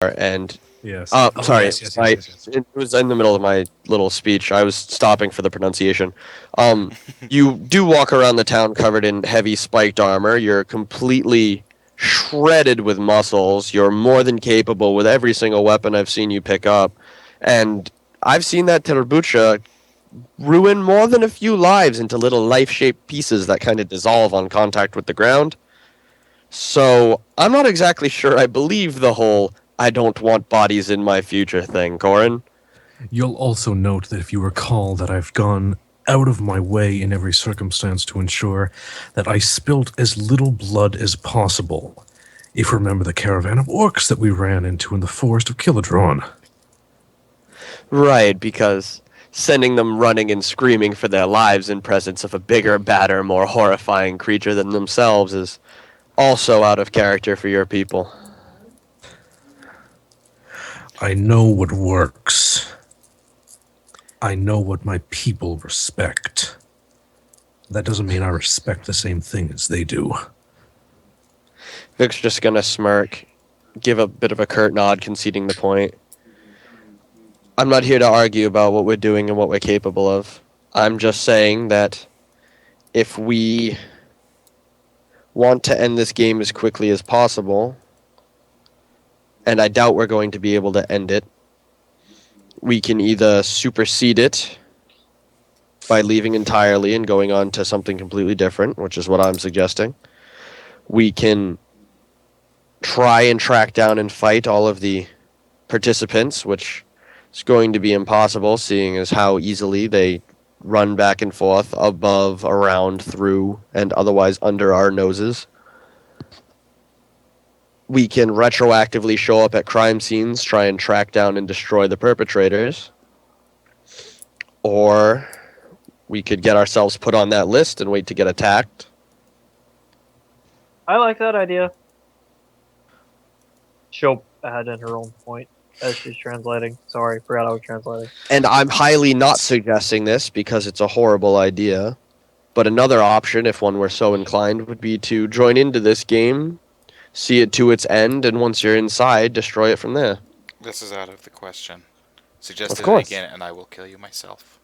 and Yes. sorry, Yes. it was in the middle of my little speech. I was stopping for the pronunciation. Um, you do walk around the town covered in heavy spiked armor. You're completely shredded with muscles. You're more than capable with every single weapon I've seen you pick up, and I've seen that Terbucha ruin more than a few lives into little life-shaped pieces that kind of dissolve on contact with the ground. So I'm not exactly sure I believe the whole "I don't want bodies in my future" thing, Corin. You'll also note that if you recall that I've gone out of my way in every circumstance to ensure that I spilt as little blood as possible. If you remember the caravan of orcs that we ran into in the forest of Killadron. Right, because sending them running and screaming for their lives in presence of a bigger, badder, more horrifying creature than themselves is also out of character for your people. I know what works. I know what my people respect. That doesn't mean I respect the same thing as they do. Vic's just gonna smirk, give a bit of a curt nod, conceding the point. I'm not here to argue about what we're doing and what we're capable of. I'm just saying that if we want to end this game as quickly as possible, and I doubt we're going to be able to end it, we can either supersede it by leaving entirely and going on to something completely different, which is what I'm suggesting. We can try and track down and fight all of the participants, which is going to be impossible, seeing as how easily they run back and forth above, around, through, and otherwise under our noses. We can retroactively show up at crime scenes, try and track down and destroy the perpetrators. Or we could get ourselves put on that list and wait to get attacked. I like that idea. She'll add in her own point as she's translating. Sorry, forgot I was translating. And I'm highly not suggesting this because it's a horrible idea. But another option, if one were so inclined, would be to join into this game, see it to its end, and once you're inside, destroy it from there. This is out of the question. Suggest Of it course. again, and I will kill you myself.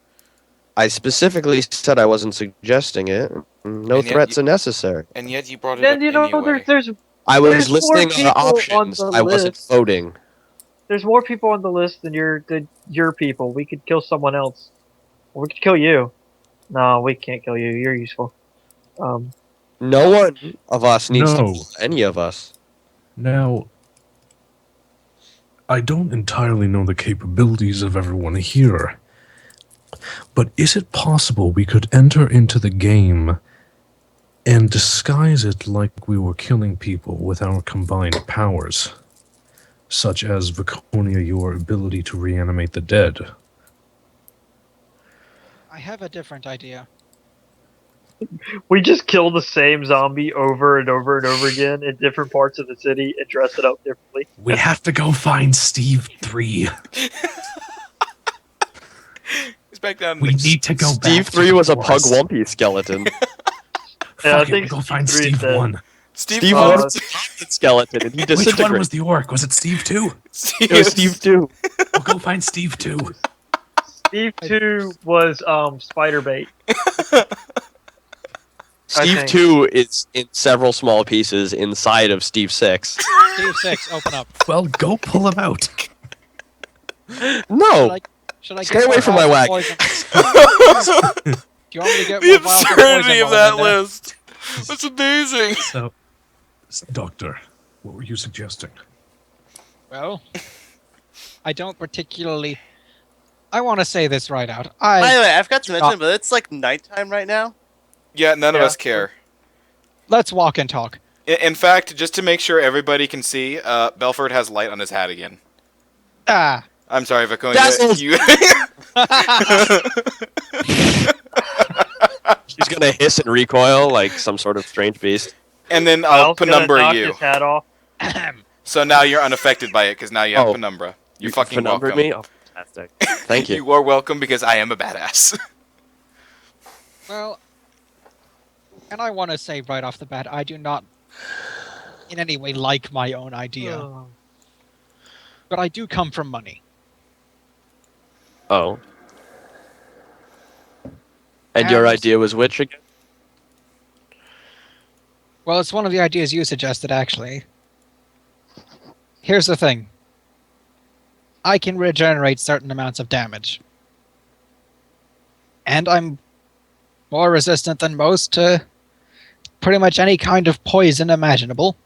I specifically said I wasn't suggesting it. No And yet threats you- are necessary. And yet you brought it Then up you know anyway. there's I was There's more listing the people on options. the I wasn't list. voting. there's more people on the list than your people. We could kill someone else. Or we could kill you. No, we can't kill you. You're useful. No one of us needs to No. kill any of us. Now, I don't entirely know the capabilities of everyone here, but is it possible we could enter into the game and disguise it like we were killing people with our combined powers, such as Viconia, your ability to reanimate the dead? I have a different idea. We just kill the same zombie over and over and over again in different parts of the city and dress it up differently. We have to go find Steve 3. He's back down. We need to go back. Steve to 3 the was a forest. Pugwampy skeleton. Yeah, I Fuck it, think go find Steve 3 Steve said- 1. Steve Uh, 1 was a chocolate skeleton, and he Which one disintegrated. was the orc? Was it Steve 2? It was Steve 2. We'll go find Steve 2. Steve 2 was spider bait. Steve think. 2 is in several small pieces inside of Steve 6. Steve 6, open up. Well, go pull him out. No! Should I Stay get away more from my violent wagon. poison? Do you want me to get The more violent absurdity poison of while that I'm in there? list. That's amazing. So, Doctor, what were you suggesting? Well, I don't particularly... I want to say this right out. By the way, I forgot to mention, Stop. but it's like nighttime right now. Yeah, none of Yeah. us care. Let's walk and talk. In fact, just to make sure everybody can see, Belford has light on his hat again. Ah. I'm sorry, Viconia. Dazzles! You... She's gonna hiss and recoil like some sort of strange beast. and then I'll Kyle's gonna penumbra knock you. his hat off. So now you're unaffected by it, because now you have Oh. penumbra. You're You fucking penumbered welcome. me? Oh, fantastic. Thank you. You are welcome, because I am a badass. Well, and I want to say right off the bat, I do not in any way like my own idea. but I do come from money. Oh. And your And- idea was which again? Well, it's one of the ideas you suggested, actually. Here's the thing. I can regenerate certain amounts of damage. And I'm more resistant than most to pretty much any kind of poison imaginable.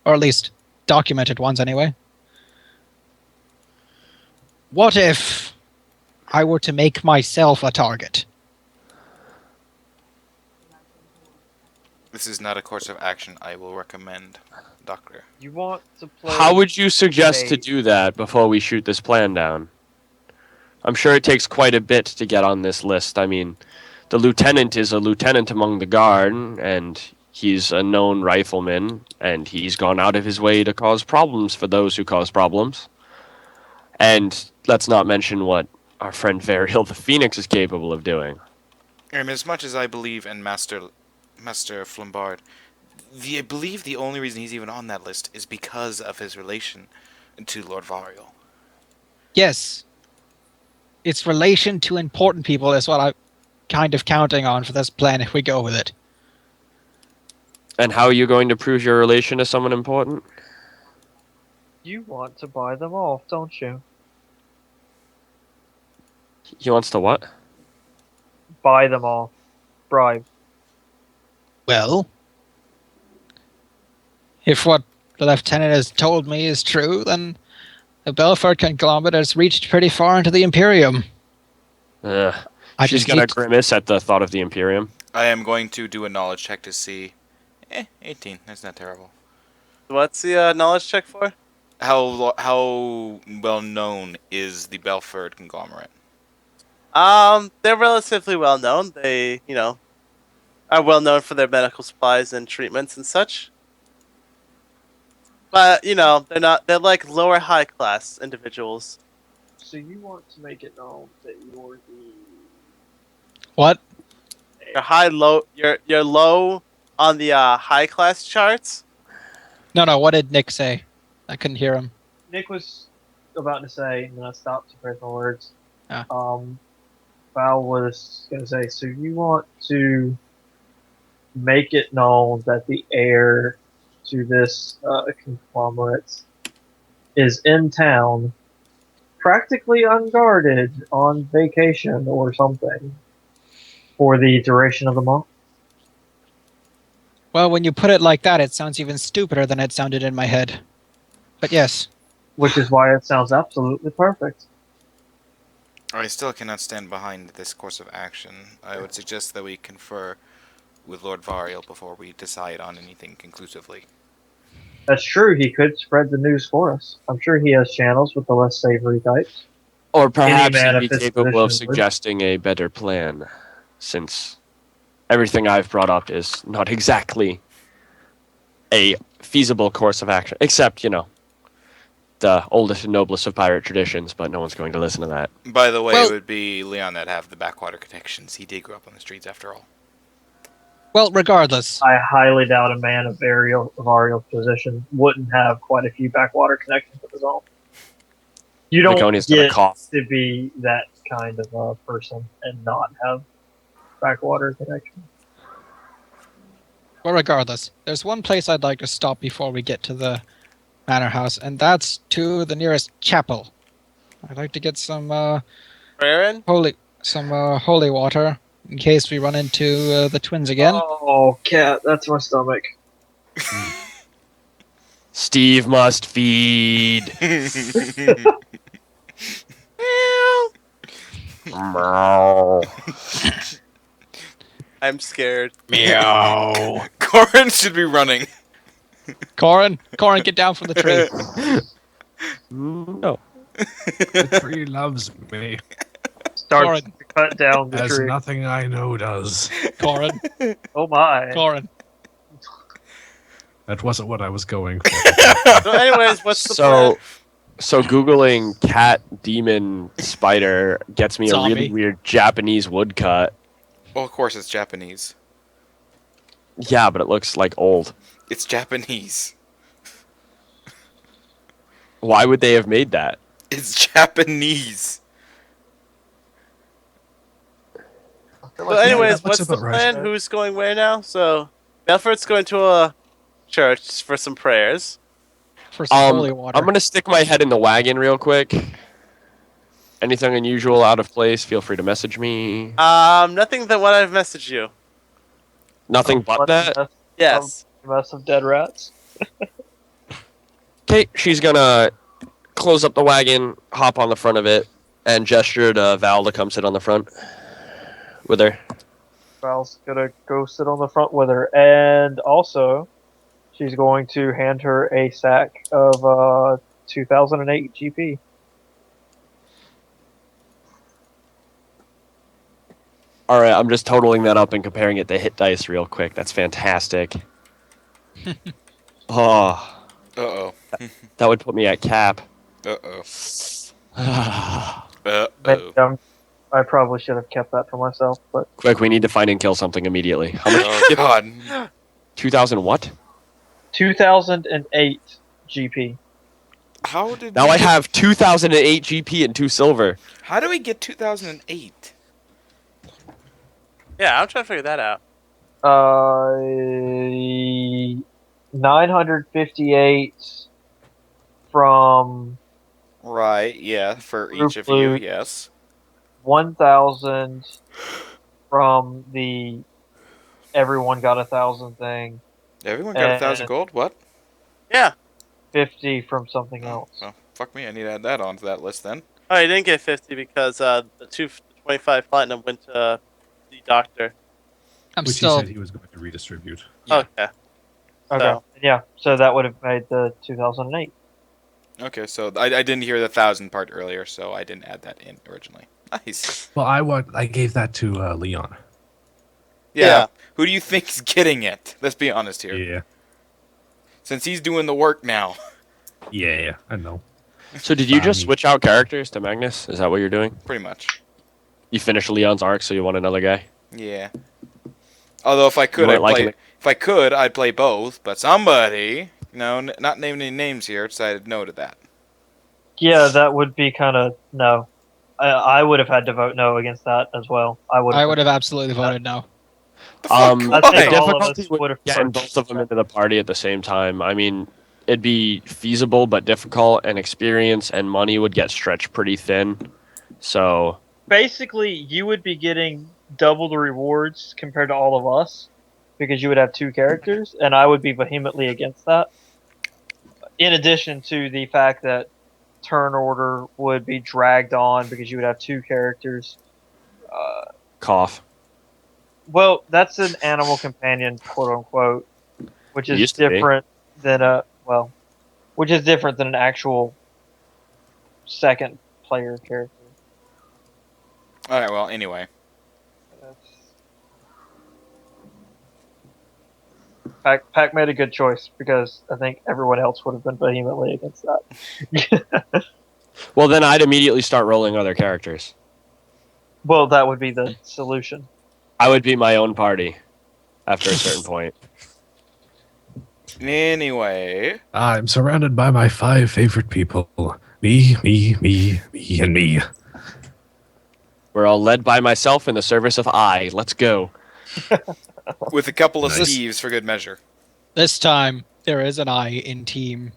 Or at least documented ones, anyway. What if I were to make myself a target? This is not a course of action I will recommend, Doctor. You want to play? How would you suggest to bait. do that before we shoot this plan down? I'm sure it takes quite a bit to get on this list. I mean, the lieutenant is a lieutenant among the guard, and he's a known rifleman, and he's gone out of his way to cause problems for those who cause problems. And let's not mention what our friend Varial the Phoenix is capable of doing. And as much as I believe in Master Flambard, I believe the only reason he's even on that list is because of his relation to Lord Varial. Yes. Its relation to important people is what I'm kind of counting on for this plan if we go with it. And how are you going to prove your relation to someone important? You want to buy them off, don't you? He wants to what? Buy them off. Bribe. Well, if what the lieutenant has told me is true, then the Belfort conglomerate has reached pretty far into the Imperium. Ugh. I She's just gonna need- grimace at the thought of the Imperium. I am going to do a knowledge check to see. 18. That's not terrible. What's the knowledge check for? How well known is the Belford conglomerate? They're relatively well known. They, are well known for their medical supplies and treatments and such. But, they're like lower high class individuals. So you want to make it known that you're the What? You're low on the high class charts. No, what did Nick say? I couldn't hear him. Nick was about to say, and then I stopped to correct my words. Ah. Val was going to say, so you want to make it known that the heir to this conglomerate is in town, practically unguarded, on vacation or something, for the duration of the month? Well, when you put it like that, it sounds even stupider than it sounded in my head. But yes. Which is why it sounds absolutely perfect. I still cannot stand behind this course of action. I would suggest that we confer with Lord Varial before we decide on anything conclusively. That's true, he could spread the news for us. I'm sure he has channels with the less savory types. Or perhaps man he'd of be his capable of position would. suggesting a better plan, since everything I've brought up is not exactly a feasible course of action, except, the oldest and noblest of pirate traditions, but no one's going to listen to that. By the way, Well- it would be Leon that have the backwater connections. He did grow up on the streets after all. Well, regardless. I highly doubt a man of Ariel's position wouldn't have quite a few backwater connections of his own. You don't Maconia's gonna get cough. to be that kind of a person and not have backwater connections. Well, regardless. There's one place I'd like to stop before we get to the manor house, and that's to the nearest chapel. I'd like to get some Aaron? holy water in case we run into the twins again. Oh, cat, that's my stomach. Steve must feed. Meow. I'm scared. Meow. Corin should be running. Corin, get down from the tree. No. The tree loves me, Starts Corin. to cut down the as tree. nothing I know does. Corin, Oh my. Corin. That wasn't what I was going for. So, anyways, what's the plan? So googling cat demon spider gets me a really Zombie. weird Japanese woodcut. Well, of course it's Japanese. Yeah, but it looks like old. It's Japanese. Why would they have made that? It's Japanese. I feel So, like Yeah, anyways, that looks what's the about right. plan? Who's going where now? So, Belfort's going to a church for some prayers. For some holy water. I'm gonna stick my head in the wagon real quick. Anything unusual, out of place, feel free to message me. Nothing than what I've messaged you. Nothing but that. Yes. Mess of dead rats. Okay, she's gonna close up the wagon, hop on the front of it, and gesture to Val to come sit on the front with her. Val's gonna go sit on the front with her, and also, she's going to hand her a sack of 2008 GP. All right, I'm just totaling that up and comparing it to hit dice real quick. That's fantastic. Oh, Uh-oh. that would put me at cap. Uh-oh. Maybe, Uh-oh. I probably should have kept that for myself, but Quick, we need to find and kill something immediately. How much? Oh, God. 2,000 what? 2008 GP. How did Now we I get- have 2008 GP and 2 silver. How do we get 2008? Yeah, I'm trying to figure that out. 958 from Right, yeah, for Group each of you, loot. yes. 1,000 from the everyone got 1,000 thing. Everyone got 1,000 gold? What? Yeah. 50 from something else. Well, fuck me, I need to add that onto that list then. Oh, you didn't get 50 because the 225 platinum went to the doctor. I'm Which still. he said he was going to redistribute. Yeah. Okay. Okay. So- Yeah, so that would have made the 2008. Okay, so I didn't hear the 1,000 part earlier, so I didn't add that in originally. Nice. Well, I gave that to Leon. Yeah. Yeah. Who do you think's getting it? Let's be honest here. Yeah. Since he's doing the work now. Yeah, I know. So did you just switch out characters to Magnus? Is that what you're doing? Pretty much. You finished Leon's arc, so you want another guy? Yeah. Although if I could, weren't liking it. I'd play both. But somebody, not naming any names here, decided no to that. Yeah, that would be kind of no. I would have had to vote no against that as well. I would have absolutely voted no. The fuck? I Why? think The all of us difficulty would with have getting preferred both of them into the party at the same time. I mean, it'd be feasible but difficult, and experience and money would get stretched pretty thin. So Basically, you would be getting double the rewards compared to all of us because you would have 2 characters, and I would be vehemently against that. In addition to the fact that turn order would be dragged on because you would have 2 characters. cough. Well, that's an animal companion, quote unquote, which It is used to be. different than which is different than an actual second player character. Alright, well, anyway. Pac made a good choice because I think everyone else would have been vehemently against that. Well, then I'd immediately start rolling other characters. Well, that would be the solution. I would be my own party after a certain point. Anyway. I'm surrounded by my 5 favorite people. Me, and me. We're all led by myself in the service of I. Let's go. With a couple of Nice. Steves for good measure. This time, there is an I in team.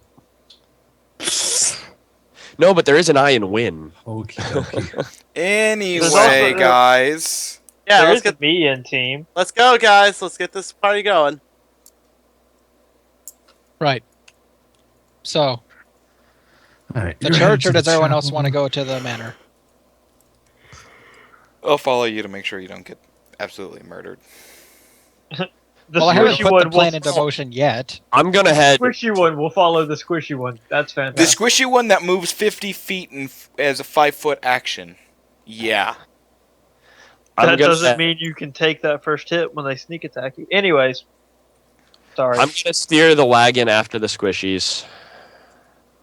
No, but there is an I in win. Okie dokie. Anyway, also- guys. Yeah, There let's is a get me in team. let's go, guys. Let's get this party going. Right. So, All right, the you're church, headed or to does the everyone else chapel. want to go to the manor? I'll follow you to make sure you don't get absolutely murdered. The Well, I haven't squishy put one the plan will into motion yet. I'm gonna head. Squishy one will follow the squishy one. That's The fantastic. squishy one that moves 50 feet as a 5-foot action. Yeah. I'm That gonna doesn't head- mean you can take that first hit when they sneak attack you. Anyways, sorry. I'm gonna steer the wagon after the squishies.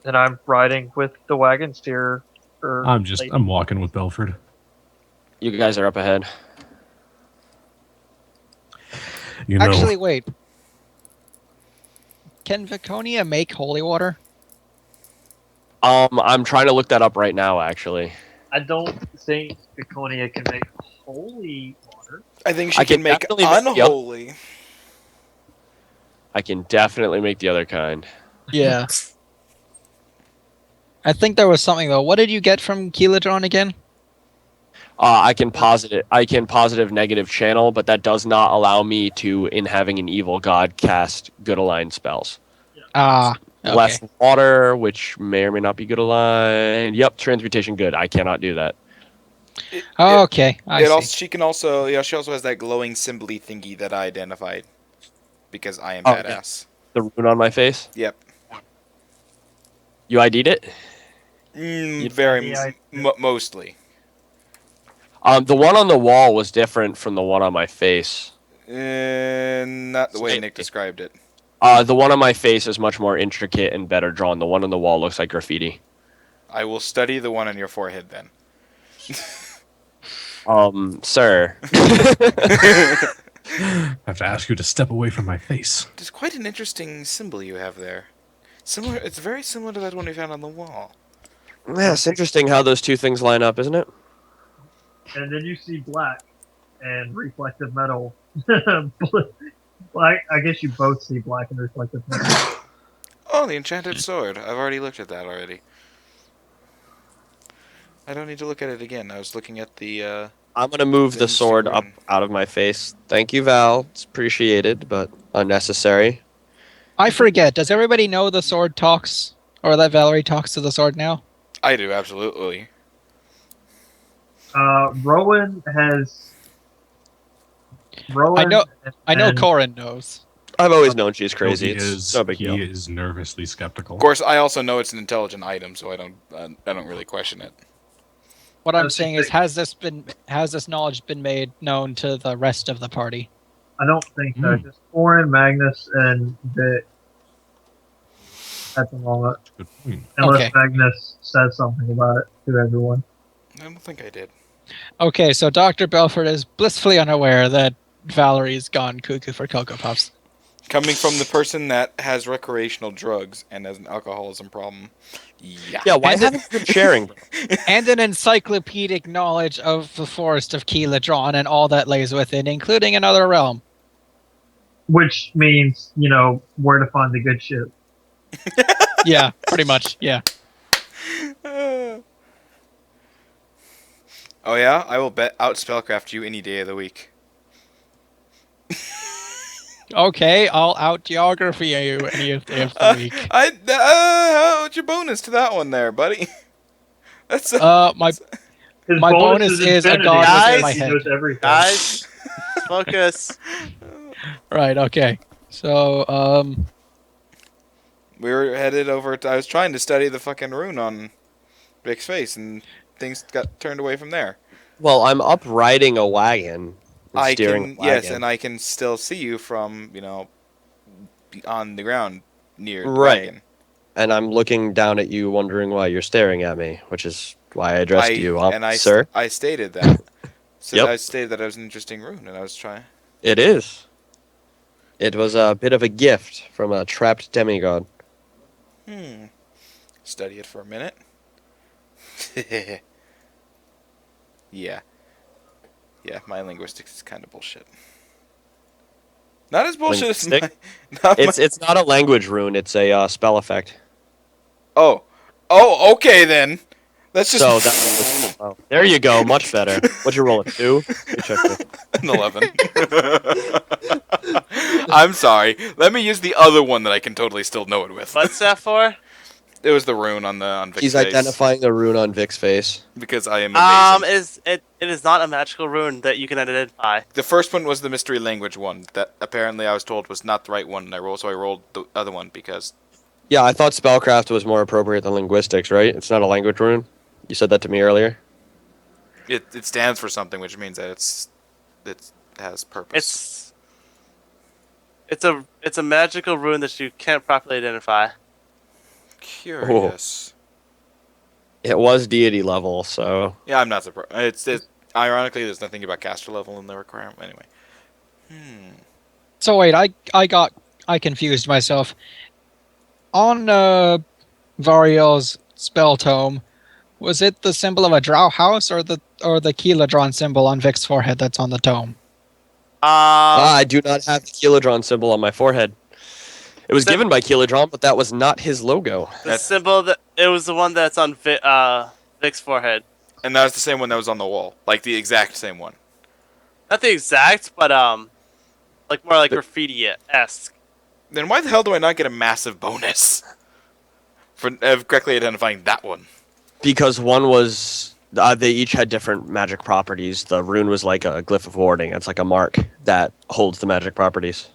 And I'm riding with the wagon steerer. I'm walking with Belford. You guys are up ahead. You know, Actually, wait. Can Viconia make holy water? I'm trying to look that up right now, actually. I don't think Draconia can make holy water. I think I she can can make definitely make the other- unholy. I can definitely make the other kind. Yeah. I think there was something though. What did you get from Keeladron again? I can positive negative channel, but that does not allow me to, in having an evil god, cast good aligned spells. Ah, okay. Less water, which may or may not be good aligned. Yep, transmutation good. I cannot do that. Okay, I see. Also, she can also, she also has that glowing symbol-y thingy that I identified because I am Oh, badass. The rune on my face. Yep. You ID'd it? Very mostly. The one on the wall was different from the one on my face. Not the way Nick Slightly. described it. The one on my face is much more intricate and better drawn. The one on the wall looks like graffiti. I will study the one on your forehead then. Sir. I have to ask you to step away from my face. It's quite an interesting symbol you have there. Similar. It's very similar to that one we found on the wall. Yeah, it's interesting how those two things line up, isn't it? And then you see black and reflective metal. Black. I guess you both see black and reflective metal. Oh, the enchanted sword. I've already looked at that already. I don't need to look at it again. I was looking at the. I'm gonna move the Then sword she up win. out of my face. Thank you, Val. It's appreciated, but unnecessary. I forget. Does everybody know the sword talks, or that Valerie talks to the sword now? I do absolutely. Rowan has. Rowan I know and- Corin knows. I've always known she's crazy. He It's is, no big he deal. is nervously skeptical. Of course, I also know it's an intelligent item, so I don't really question it. What I'm That's saying the is, has this knowledge been made known to the rest of the party? I don't think so. Just Corin, Magnus, and Vic at the moment. Good point. Unless Okay. Magnus says something about it to everyone. I don't think I did. Okay, so Dr. Belford is blissfully unaware that Valerie's gone cuckoo for Cocoa Puffs. Coming from the person that has recreational drugs and has an alcoholism problem. Yeah. Yeah, why And- haven't you been sharing? Bro? And an encyclopedic knowledge of the forest of Keeladron and all that lays within, including another realm. Which means, where to find the good shit. Yeah, pretty much, yeah. Oh yeah? I will bet out spellcraft you any day of the week. Okay, I'll out geography you any of the week. What's your bonus to that one there, buddy? That's My His My bonus is a infinity. god within my He head. knows everything. Guys, focus. right, okay. So, we were headed over to, I was trying to study the fucking rune on Vic's face, and things got turned away from there. Well, I'm up riding a wagon. And steering a wagon. Yes, and I can still see you from, on the ground near the Right. wagon. And I'm looking down at you, wondering why you're staring at me, which is why I addressed you, sir. I stated that. Yep. I stated that it was an interesting rune, and I was trying. It is. It was a bit of a gift from a trapped demigod. Study it for a minute. Yeah. Yeah, my linguistics is kind of bullshit. Not as bullshit as my... Linguistic? not my- It's not a language rune. It's a spell effect. Oh, okay then. That's just So that was, oh, there you go. Much better. What'd you roll? A 2? Let me check this. an 11. I'm sorry. Let me use the other one that I can totally still know it with. What's that for? It was the rune on Vic's He's face. identifying a rune on Vic's face. Because I am amazing. It is not a magical rune that you can identify. The first one was the mystery language one that apparently I was told was not the right one, and I rolled the other one because Yeah, I thought spellcraft was more appropriate than linguistics, right? It's not a language rune. You said that to me earlier. it stands for something, which means that it has purpose. It's a magical rune that you can't properly identify. Curious. It was deity level, so Yeah, I'm not surprised. It's ironically, there's nothing about caster level in the requirement. Anyway. so wait, I confused myself. On Variel's spell tome, was it the symbol of a drow house or the Keeladron symbol on Vic's forehead that's on the tome? I do not have the Keeladron symbol on my forehead. It was Sim- given by Keeladron, but that was not his logo. The symbol that it was the one that's on Vic's forehead. And that was the same one that was on the wall, like the exact same one. Not the exact, but like more like graffiti-esque. Then why the hell do I not get a massive bonus for correctly identifying that one? Because one was... they each had different magic properties. The rune was like a glyph of warding. It's like a mark that holds the magic properties.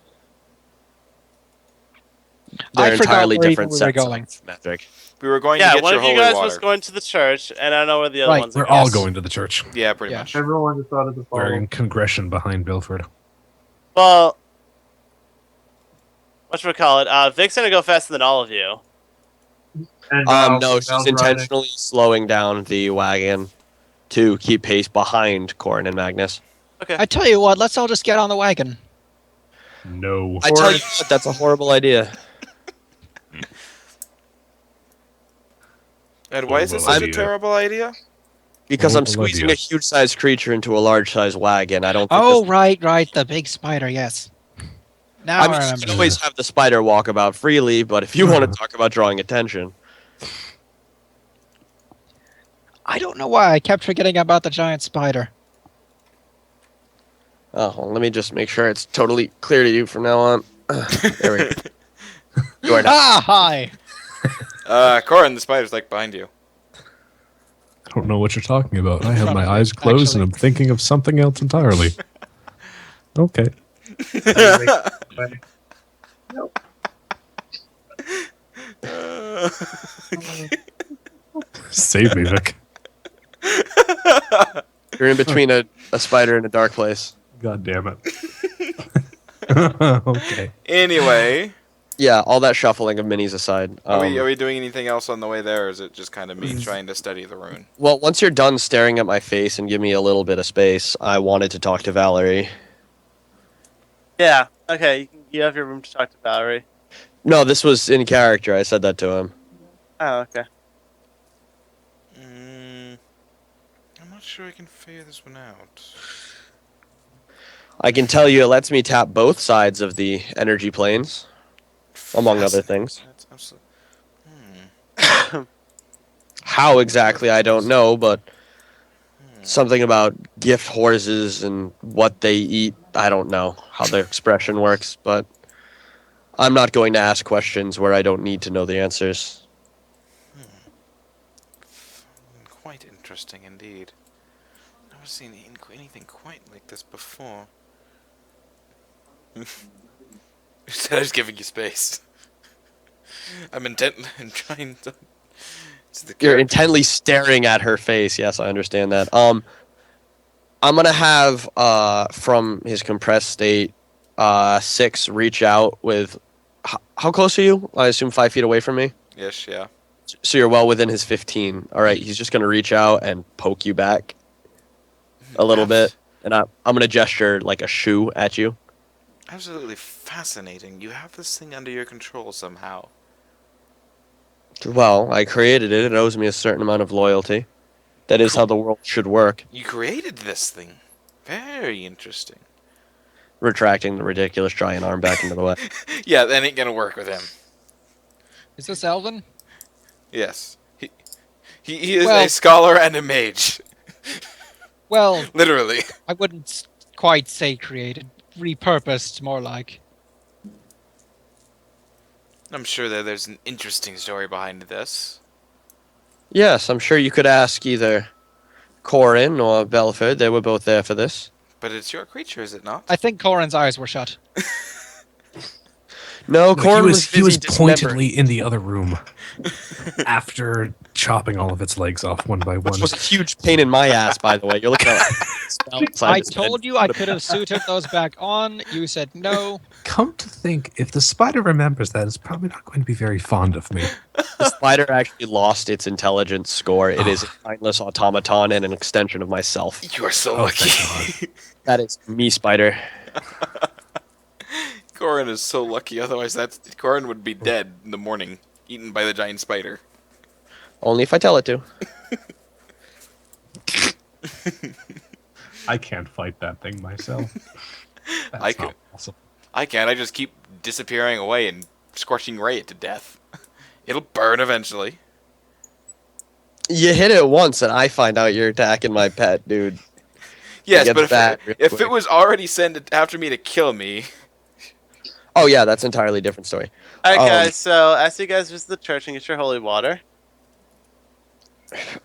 They're I forgot entirely where different even we were sets going. of magic. We were going to Yeah, get one your of you holy guys water. was going to the church, and I don't know where the other Right. ones We're are. all Yes. going to the church. Yeah, pretty Yeah. much. Everyone decided to We're follow. in congression behind Bilford. Well, whatchamacallit, Vic's gonna go faster than all of you. And No, she's Val's intentionally slowing down the wagon to keep pace behind Corin and Magnus. Okay. I tell you what, let's all just get on the wagon. No. I tell you what, that's a horrible idea. And why is this Horrible such a idea. terrible idea? Because I'm Horrible squeezing idea. a huge-sized creature into a large-sized wagon. I don't think Oh, this... right, the big spider, yes. Now I I mean, you remember. can always have the spider walk about freely, but if you want to talk about drawing attention... I don't know why I kept forgetting about the giant spider. Oh, well, let me just make sure it's totally clear to you from now on. There we go. You are not. Ah, hi! Corin, the spider's like behind you. I don't know what you're talking about. I have front my of you, eyes closed actually. and I'm thinking of something else entirely. Okay. Save me, Vic. You're in between a spider and a dark place. God damn it. Okay. Anyway, Yeah, all that shuffling of minis aside. are we doing anything else on the way there, or is it just kind of Mm-hmm. me trying to study the rune? Well, once you're done staring at my face and give me a little bit of space, I wanted to talk to Valerie. Yeah. Okay. You have your room to talk to Valerie. No, this was in character. I said that to him. Oh, okay. I'm not sure I can figure this one out. I can tell you it lets me tap both sides of the energy planes, among other things. That's absolutely. How exactly, I don't know, but something about gift horses and what they eat. I don't know how their expression works, but I'm not going to ask questions where I don't need to know the answers. Quite interesting indeed. Never seen anything quite like this before. Instead, I was giving you space. I'm intent and trying to. It's the You're character. intently staring at her face. Yes, I understand that. I'm gonna have from his compressed state, 6 reach out with. How close are you? I assume 5 feet away from me. Yes, yeah. So you're well within his 15. All right, he's just gonna reach out and poke you back a little bit, and I'm gonna gesture like a shoe at you. Absolutely fascinating. You have this thing under your control somehow. Well, I created it. It owes me a certain amount of loyalty. That is how the world should work. You created this thing. Very interesting. Retracting the ridiculous giant arm back into the way. Yeah, that ain't gonna work with him. Is this Elvin? Yes. He is Well- a scholar and a mage. Well, Literally. I wouldn't quite say created. Repurposed, more like. I'm sure that there's an interesting story behind this. Yes, I'm sure you could ask either Corin or Belford. They were both there for this. But it's your creature, is it not? I think Corin's eyes were shut. No, Look, Corin he was he was busy dismembering. pointedly in the other room after chopping all of its legs off one by one. Which was a huge pain in my ass, by the way. You're looking at I told you I could have suited those back on. You said no. Come to think, if the spider remembers that, it's probably not going to be very fond of me. The spider actually lost its intelligence score. It is a mindless automaton and an extension of myself. You are so Oh, lucky. thank That is me, spider. Corin is so lucky, otherwise Corin would be dead in the morning, eaten by the giant spider. Only if I tell it to. I can't fight that thing myself. That's I could. not possible. I can't. I just keep disappearing away and scorching ray it to death. It'll burn eventually. You hit it once, and I find out you're attacking my pet, dude. Yes, gets but bad real if it quick. was already sent after me to kill me, Oh yeah, that's an entirely different story. Alright, Um, guys, so as you guys visit the church and get your holy water,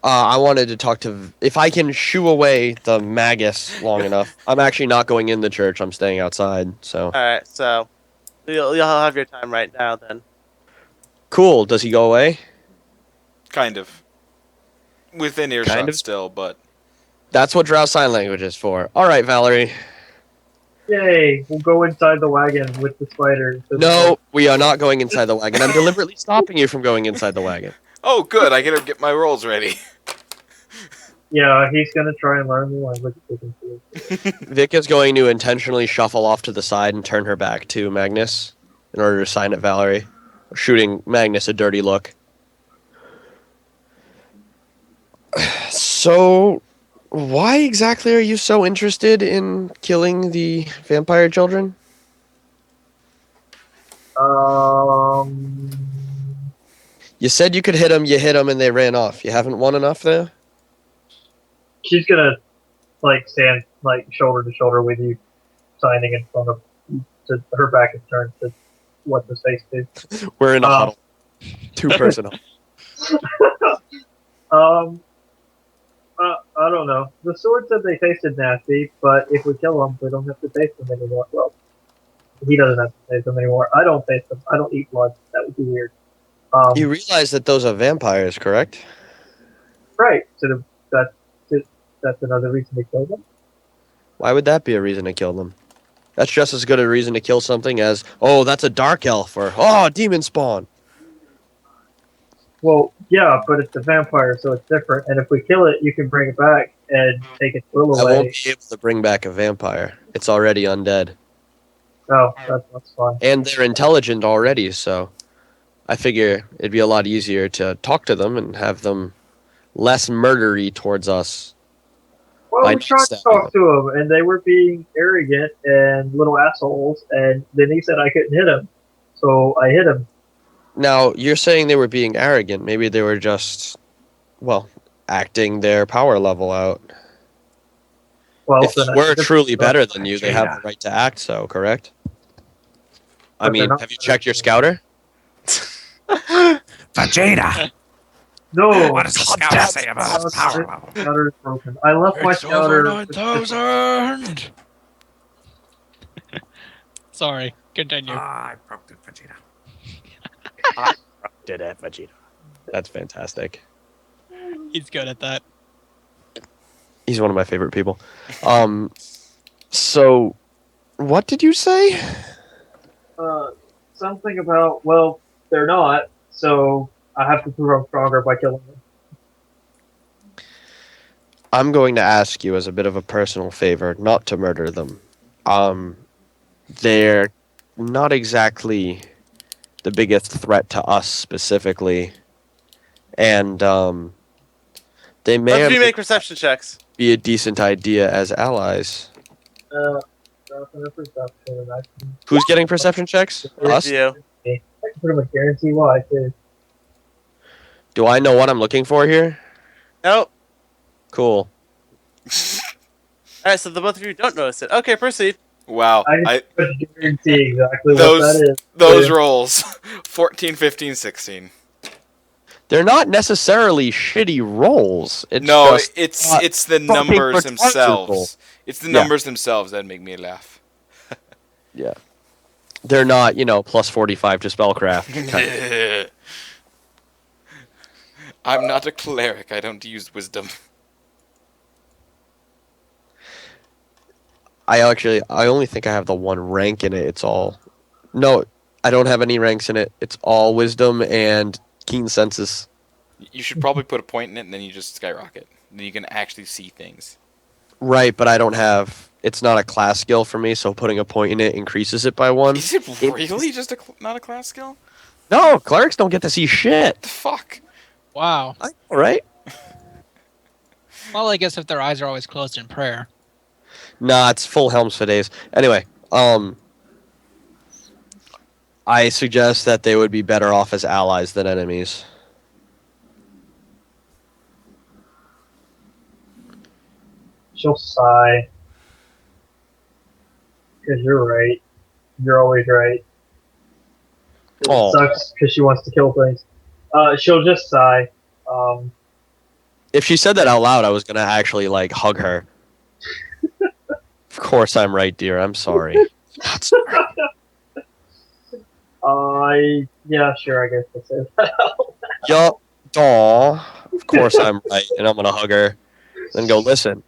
I wanted to talk to if I can shoo away the magus long enough. I'm actually not going in the church. I'm staying outside. So alright, so you'll have your time right now then. cool. Does he go away? kind of within earshot Kind of. still, but That's what Drow Sign Language is for. All right, Valerie. Yay! We'll go inside the wagon with the spider. No, we are not going inside the wagon. I'm deliberately stopping you from going inside the wagon. oh, good. I gotta get my rolls ready. Yeah, he's gonna try and learn the language. Vic is going to intentionally shuffle off to the side and turn her back to Magnus in order to sign at Valerie, shooting Magnus a dirty look. So, why exactly are you so interested in killing the vampire children? You said you could hit them, you hit them, and they ran off. You haven't won enough there? She's gonna like stand like shoulder to shoulder with you, signing in front of. To her back is turned to what's his face to. We're in a huddle. Two-person huddle. I don't know. The sword said they tasted nasty, but if we kill them, we don't have to taste them anymore. Well, he doesn't have to taste them anymore. I don't taste them. I don't eat blood. That would be weird. You realize that those are vampires, correct? Right. So that's another reason to kill them. Why would that be a reason to kill them? That's just as good a reason to kill something as, oh, that's a dark elf, or, oh, demon spawn. Well, yeah, but it's a vampire, so it's different. And if we kill it, you can bring it back and take its will I away. won't be able to bring back a vampire. It's already undead. Oh, that's fine. And they're intelligent already, so I figure it'd be a lot easier to talk to them and have them less murdery towards us. Well, I we tried to understand. talk to them, and they were being arrogant and little assholes. And then he said I couldn't hit him, so I hit him. Now, you're saying they were being arrogant. Maybe they were just, well, acting their power level out. Well, If then they I- were truly better than you, they have the right to act so, correct? I But they're mean, not- have you checked your scouter? Vegeta! No, What does the scout say about his power level? scouter is broken. I left my scouter. 9,000! Sorry, continue. I broke it, Vegeta. Did it, Vegeta. That's fantastic. He's good at that. He's one of my favorite people. So, what did you say? Something about they're not, so I have to prove I'm stronger by killing them. I'm going to ask you as a bit of a personal favor not to murder them. They're not exactly the biggest threat to us specifically. And they may Both of you or may make perception checks. be a decent idea as allies. Nothing of perception, and I can Who's getting perception checks? Us? You. pretty much guarantee why too. Do I know what I'm looking for here? Nope. Cool. Alright, so the both of you don't notice it. Okay, proceed. Wow. I can guarantee exactly Those- what that is. Those rolls 14, 15, 16. They're not necessarily shitty rolls. It's No, just it's not the fucking numbers retarded. themselves. It's the Yeah. numbers themselves that make me laugh. Yeah. They're not, plus 45 to spellcraft. I'm not a cleric. I don't use wisdom. I only think I have the one rank in it. It's all. No, I don't have any ranks in it. It's all wisdom and keen senses. You should probably put a point in it, and then you just skyrocket. Then you can actually see things. Right, but I don't have. It's not a class skill for me, so putting a point in it increases it by one. Is it really just not a class skill? No, clerics don't get to see shit. What the fuck? Wow. All right. Well, I guess if their eyes are always closed in prayer. Nah, it's full helms for days. Anyway, I suggest that they would be better off as allies than enemies. She'll sigh. Because you're right. You're always right. It Oh, sucks because she wants to kill things. She'll just sigh. Um, if she said that out loud, I was gonna actually like hug her. Of course, I'm right, dear. I'm sorry. Not sorry. yeah, sure, I guess I'll say that. Yup. Aw. Of course I'm right, and I'm gonna hug her. Then go listen.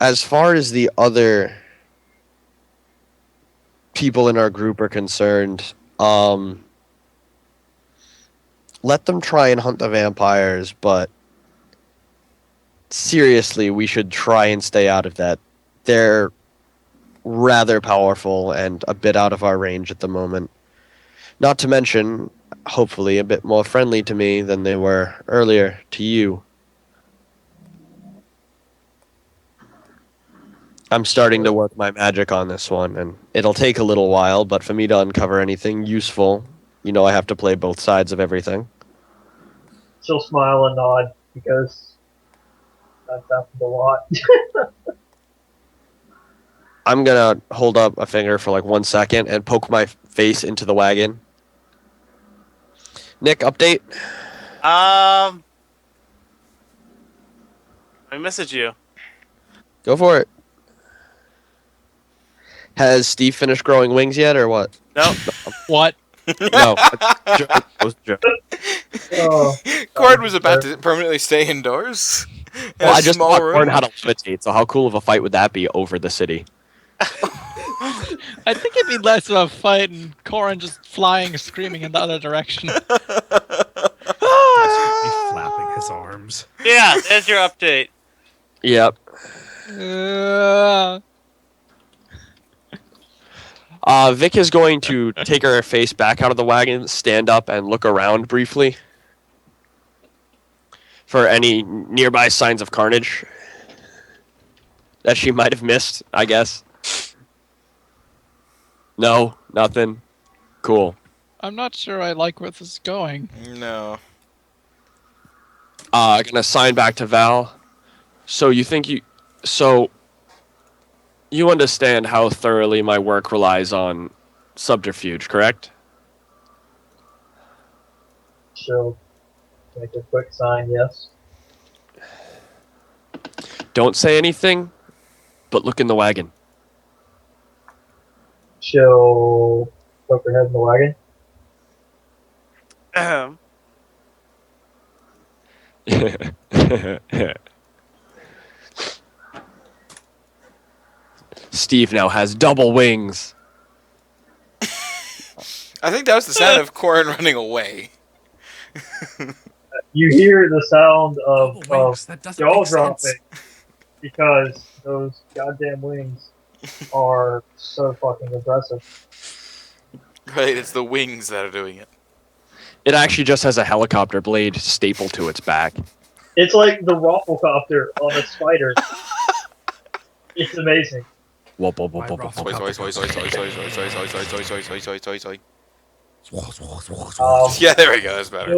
As far as the other people in our group are concerned, let them try and hunt the vampires, but seriously, we should try and stay out of that. They're rather powerful and a bit out of our range at the moment. Not to mention, hopefully, a bit more friendly to me than they were earlier to you. I'm starting to work my magic on this one, and it'll take a little while, but for me to uncover anything useful, I have to play both sides of everything. She'll smile and nod because that's happened a lot. I'm gonna hold up a finger for like 1 second and poke my face into the wagon. Nick, update? I message you. Go for it. Has Steve finished growing wings yet, or what? No. What? No. Joke. That was a joke. Oh, Cord was about to permanently stay indoors in Well, a I just small taught room. Warren how to levitate, so how cool of a fight would that be over the city? I think it'd be less of a fight and Corin just flying, screaming in the other direction. Desperately flapping his arms. Yeah, there's your update. Yep. Uh, Vic is going to take her face back out of the wagon, stand up, and look around briefly for any nearby signs of carnage that she might have missed, I guess. No, nothing. Cool. I'm not sure I like where this is going. No. Gonna sign back to Val. So you understand how thoroughly my work relies on subterfuge, correct? she'll make a quick sign, yes. Don't say anything, but look in the wagon. She'll poke her head in the wagon. Ahem. Steve now has double wings. I think that was the sound of Corin running away. You hear the sound Double of wings. That doesn't jaw make sense. dropping because those goddamn wings are so fucking aggressive. Right, it's the wings that are doing it. It actually just has a helicopter blade stapled to its back. It's like the Rafflecopter on a spider. It's amazing. Whoop, whoop, whoop, whoop, whoop. Soy, soy, soy, soy, soy, soy, soy, soy, soy, soy, soy, soy, soy, soy, soy. Yeah, there we go. That's better.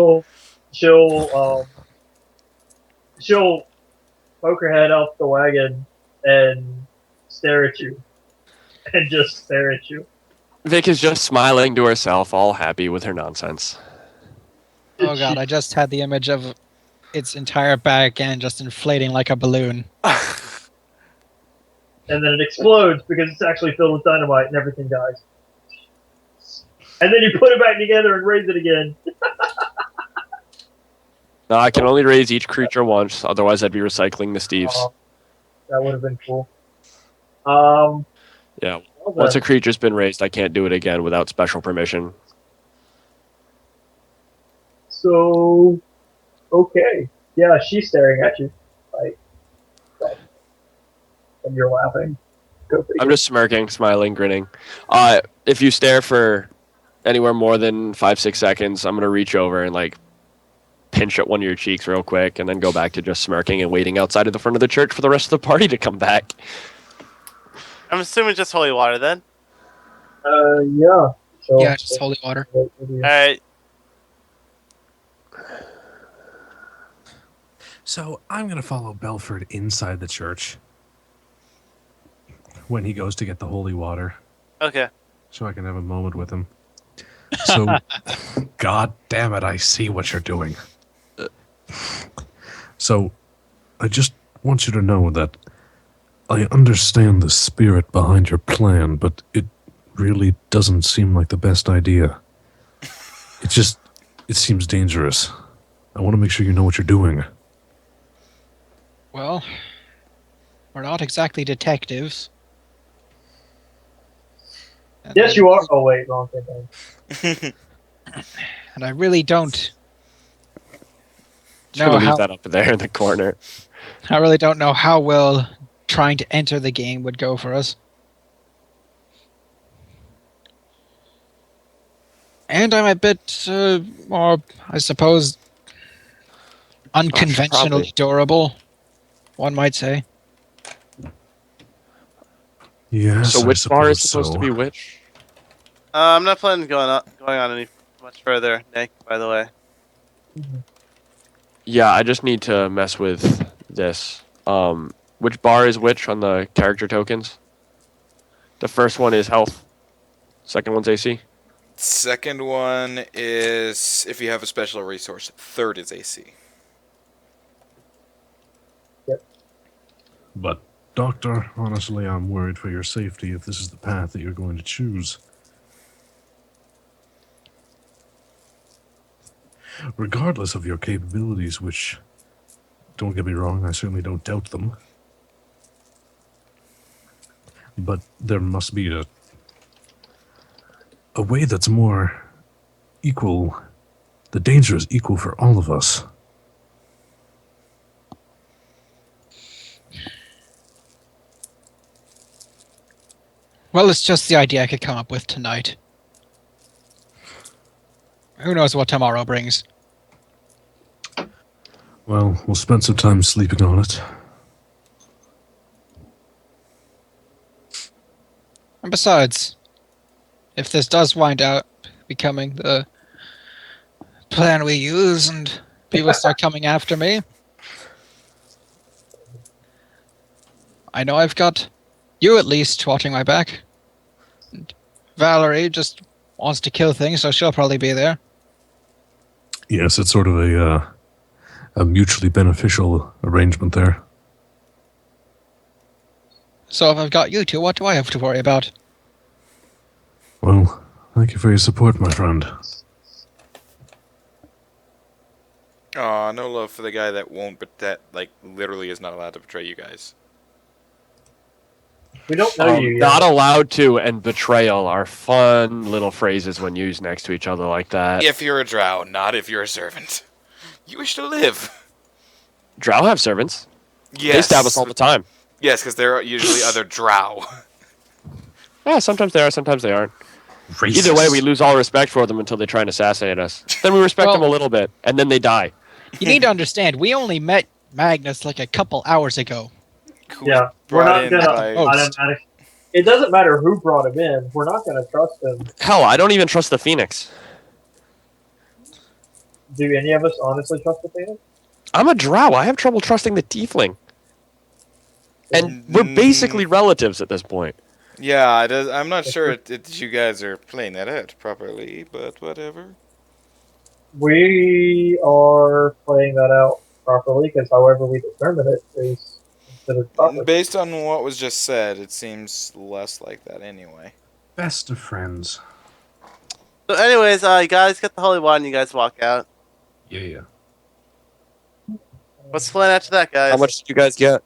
She'll poke her head out the wagon and stare at you, and just stare at you. Vic is just smiling to herself, all happy with her nonsense. Oh god, I just had the image of its entire back end just inflating like a balloon. And then it explodes because it's actually filled with dynamite and everything dies. And then you put it back together and raise it again. No, I can only raise each creature once, otherwise I'd be recycling the Steves. That would have been cool. Yeah. Well Once a then. creature's been raised, I can't do it again without special permission. So, okay. Yeah, she's staring at you. Like, and you're laughing. Go figure. I'm just smirking, smiling, grinning. If you stare for anywhere more than 5-6 seconds, I'm gonna reach over and like pinch at one of your cheeks real quick, and then go back to just smirking and waiting outside of the front of the church for the rest of the party to come back. I'm assuming just holy water then. Yeah. Sure. Yeah, just holy water. All right. So I'm going to follow Belford inside the church when he goes to get the holy water, Okay. so I can have a moment with him. So, God damn it, I see what you're doing. So, I just want you to know that I understand the spirit behind your plan, but it really doesn't seem like the best idea. It seems dangerous. I want to make sure you know what you're doing. Well, we're not exactly detectives. And Yes, you are. Oh wait, wrong thing. And I really don't Just gonna know leave that up there in the corner. I really don't know how well trying to enter the game would go for us. And I'm a bit more, I suppose, unconventionally probably. durable, one might say. Yes, So I which bar is suppose supposed to so. be which? I'm not planning on going on any much further, Nick. By the way. Yeah, I just need to mess with this. Which bar is which on the character tokens? The first one is health. Second one's AC. Second one is if you have a special resource. Third is AC. But, Doctor, honestly, I'm worried for your safety if this is the path that you're going to choose. Regardless of your capabilities, which, don't get me wrong, I certainly don't doubt them. But there must be a way that's more equal. The danger is equal for all of us. Well, it's just the idea I could come up with tonight. Who knows what tomorrow brings? Well, we'll spend some time sleeping on it. And besides, if this does wind up becoming the plan we use and people start coming after me, I know I've got you at least watching my back. And Valerie just wants to kill things, so she'll probably be there. Yes, it's sort of a mutually beneficial arrangement there. So if I've got you two, what do I have to worry about? Well, thank you for your support, my friend. Aw, no love for the guy that won't, but that, like, literally is not allowed to betray you guys. We don't know you yet. Not allowed to and betrayal are fun little phrases when used next to each other like that. If you're a drow, not if you're a servant. You wish to live. Drow have servants. Yes. They stab us all the time. Yes, because there are usually other drow. Yeah, sometimes they are, sometimes they aren't. Racist. Either way, we lose all respect for them until they try and assassinate us. Then we respect them a little bit, and then they die. You need to understand, we only met Magnus like a couple hours ago. Yeah, we're Brought not in gonna by- automatic. It doesn't matter who brought him in. We're not gonna trust him. Hell, I don't even trust the Phoenix. Do any of us honestly trust the Phoenix? I'm a drow. I have trouble trusting the tiefling. And we're basically relatives at this point. Yeah, I'm not sure that you guys are playing that out properly, but whatever. We are playing that out properly because however we determine it is considered proper. Based on what was just said, it seems less like that anyway. Best of friends. So, anyways, you guys get the holy water and you guys walk out. Yeah. What's the plan after that, guys? How much did you guys get?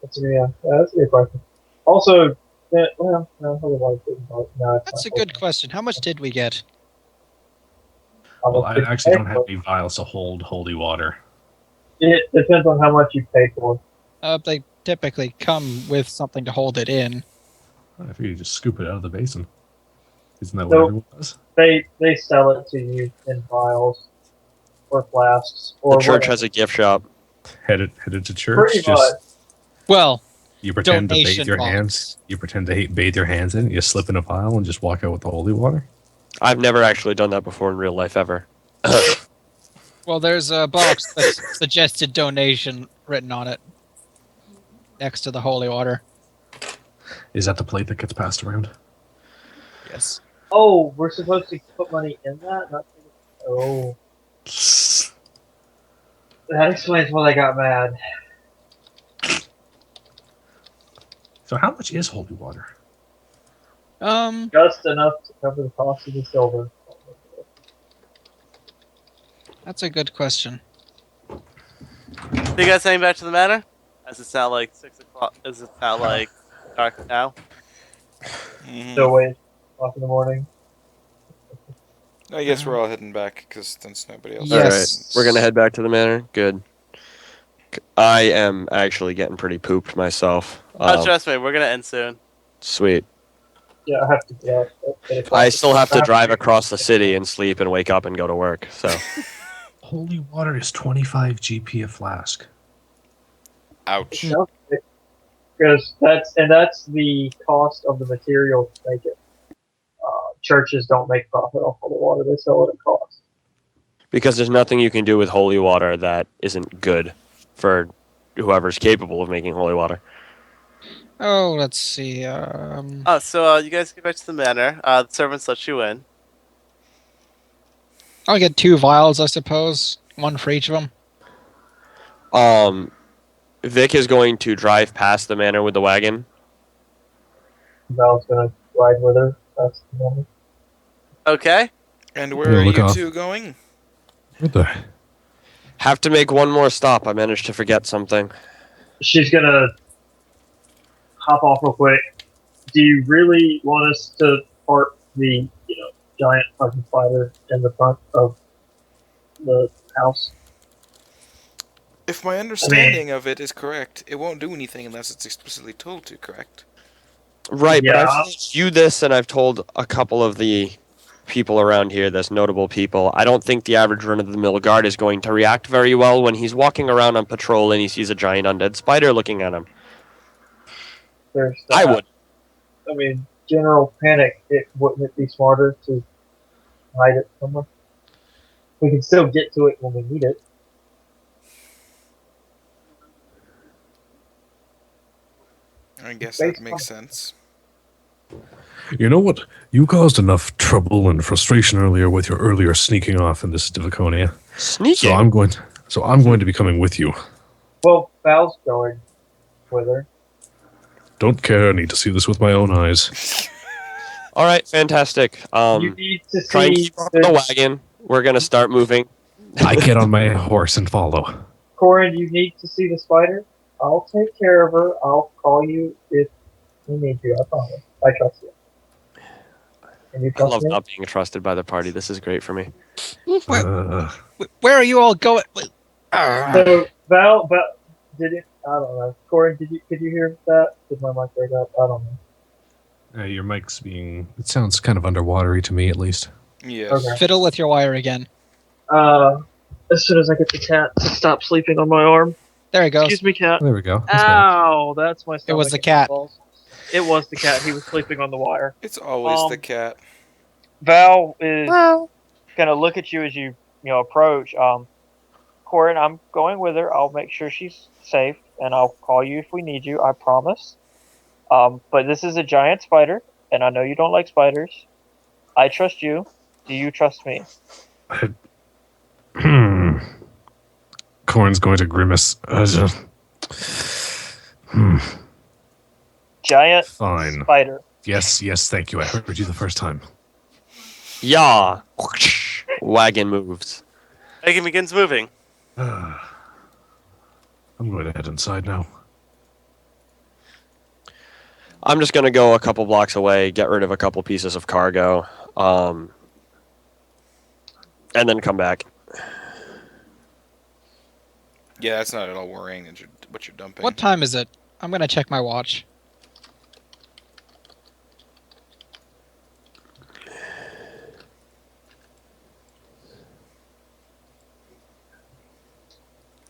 That's a good question. Also, no, That's a good question. How much did we get? Well, I actually don't have any vials to hold holy water. It depends on how much you pay for. They typically come with something to hold it in. I figure you just scoop it out of the basin. Isn't that what So everyone does? they sell it to you in vials or flasks The or church whatever. has a gift shop. Headed to church. Pretty Just much. Well, you pretend to bathe donation your box. hands. You pretend to bathe your hands in it. You slip in a vial and just walk out with the holy water. I've never actually done that before in real life ever. Well, there's a box that's suggested donation written on it next to the holy water. Is that the plate that gets passed around? Yes. Oh, we're supposed to put money in that? Not oh. That explains why I got mad. So how much is holy water? Just enough to cover the cost of the silver. That's a good question. So you guys heading back to the manor? As it's now like 6 o'clock. As it's now like dark now. Mhm. So wait, o'clock in the morning. I guess we're all heading back because since nobody else. Yes. All right, we're gonna head back to the manor. Good. I am actually getting pretty pooped myself. Oh, trust me, we're gonna end soon. Sweet. Yeah, I have to get up at 8 o'clock. I still have I to drive be- across the city and sleep and wake up and go to work. So Holy water is 25 GP a flask. Ouch. Because that's the cost of the material to make it. Churches don't make profit off of the water; they sell it at cost. because there's nothing you can do with holy water that isn't good for whoever's capable of making holy water. Oh, let's see. Oh, so you guys get back to the manor. The servants let you in. I'll get 2 vials, I suppose. One for each of them. Vic is going to drive past the manor with the wagon. Val's gonna ride with her. That's the moment. Okay. And Yeah, where are look you off. two going? What the? Have to make one more stop. I managed to forget something. She's gonna hop off real quick. Do you really want us to park the giant fucking spider in the front of the house? If my understanding of it is correct, it won't do anything unless it's explicitly told to, correct? Right, but Yeah. I've told you this, and I've told a couple of the people around here, this notable people. I don't think the average run-of-the-mill guard is going to react very well when he's walking around on patrol and he sees a giant undead spider looking at him. There's I that. would. I mean, general panic. Wouldn't it be smarter to hide it somewhere? We can still get to it when we need it. I guess that makes sense. You know what? You caused enough trouble and frustration earlier with your earlier sneaking off in this Diviconia. Sneaking. So I'm going to be coming with you. Well, Val's going with her. Don't care. I need to see this with my own eyes. All right, fantastic. You need to Try and see keep up the wagon. We're gonna start moving. I get on my horse and follow. Corin, you need to see the spider. I'll take care of her. I'll call you if we need you. I promise. I trust you. Can you I trust love me? not being trusted by the party. This is great for me. Where are you all going? So Val, did it? I don't know. Corin, could you hear that? Did my mic break up? I don't know. Your mic's being... It sounds kind of underwatery to me, at least. Yes. Okay. Fiddle with your wire again. As soon as I get the cat to stop sleeping on my arm. There he goes. Excuse me, cat. There we go. That's better. Ow, that's my stomach. It was the and cat. balls. It was the cat. He was sleeping on the wire. It's always the cat. Val is gonna look at you as you approach. Corin, I'm going with her. I'll make sure she's safe, and I'll call you if we need you. I promise. But this is a giant spider, and I know you don't like spiders. I trust you. Do you trust me? Corn's going to grimace. Giant Fine. spider. Yes, thank you. I heard you the first time. Yeah. Wagon moves. Wagon begins moving. I'm going to head inside now. I'm just gonna go a couple blocks away, get rid of a couple pieces of cargo, and then come back. Yeah, that's not at all worrying that what you're dumping. What time is it? I'm gonna check my watch.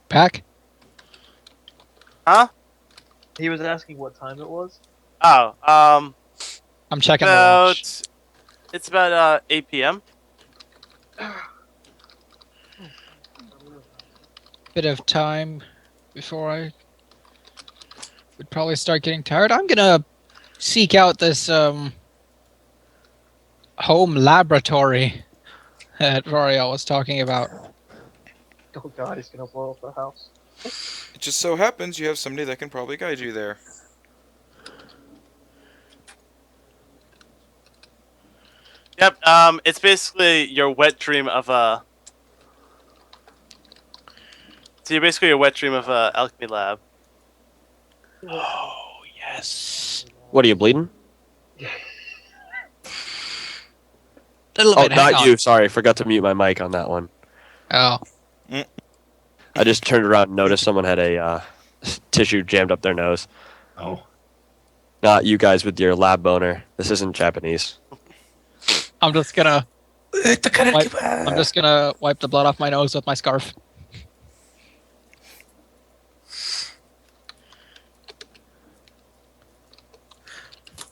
Pack? Huh? He was asking what time it was. Oh, I'm checking the watch. it's about 8 p.m. Bit of time before I would probably start getting tired. I'm gonna seek out this home laboratory that Rorio was talking about. Oh god, he's gonna blow up the house. It just so happens you have somebody that can probably guide you there. Yep. It's basically your wet dream of a. So you're basically your wet dream of a alchemy lab. Oh yes. What are you bleeding? Little Oh, bit. Hang not on. you. Sorry, forgot to mute my mic on that one. Oh, I just turned around and noticed someone had a tissue jammed up their nose. Oh. Not you guys with your lab boner. This isn't Japanese. I'm just gonna. I'm just gonna wipe the blood off my nose with my scarf.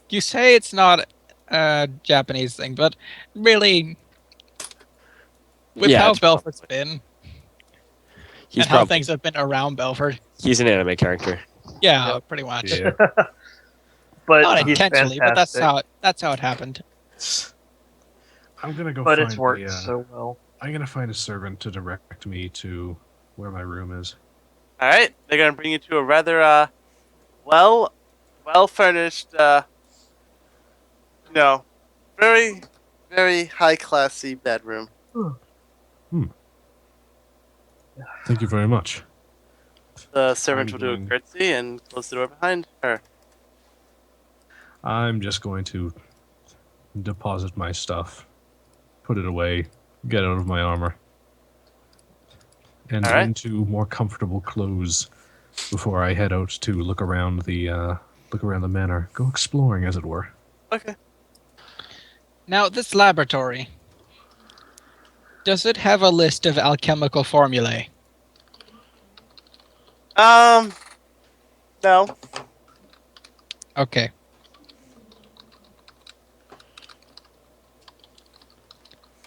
You say it's not a Japanese thing, but really, with Yeah, how it's Belford's probably- been He's and how probably things have been around Belford, he's an anime character. yeah, Yep. pretty much. Yeah. But Not he's intentionally, but fantastic. that's how it happened. I'm gonna go But find it's worked a, so well. I'm gonna find a servant to direct me to where my room is. All right. They're gonna bring you to a rather well furnished no, very very high classy bedroom. Thank you very much. The servant I'm will do a going- curtsy and close the door behind her. I'm just going to deposit my stuff, put it away, get out of my armor, and All right. into more comfortable clothes before I head out to look around the manor, go exploring, as it were. Okay. Now, this laboratory, does it have a list of alchemical formulae? No. Okay.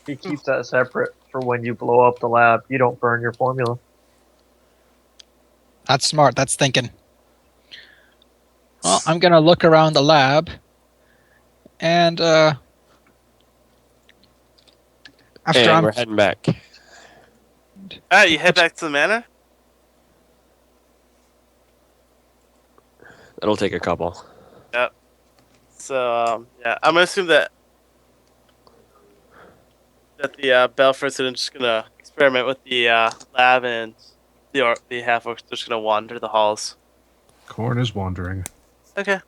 He keeps that separate for when you blow up the lab. You don't burn your formula. That's smart. That's thinking. Well, I'm gonna look around the lab, and after And I'm we're heading back. Alright, you head back to the manor? It'll take a couple. So, yeah, I'm gonna assume that the Belfords are just gonna experiment with the lab and the half orcs are just gonna wander the halls. Corn is wandering. Okay.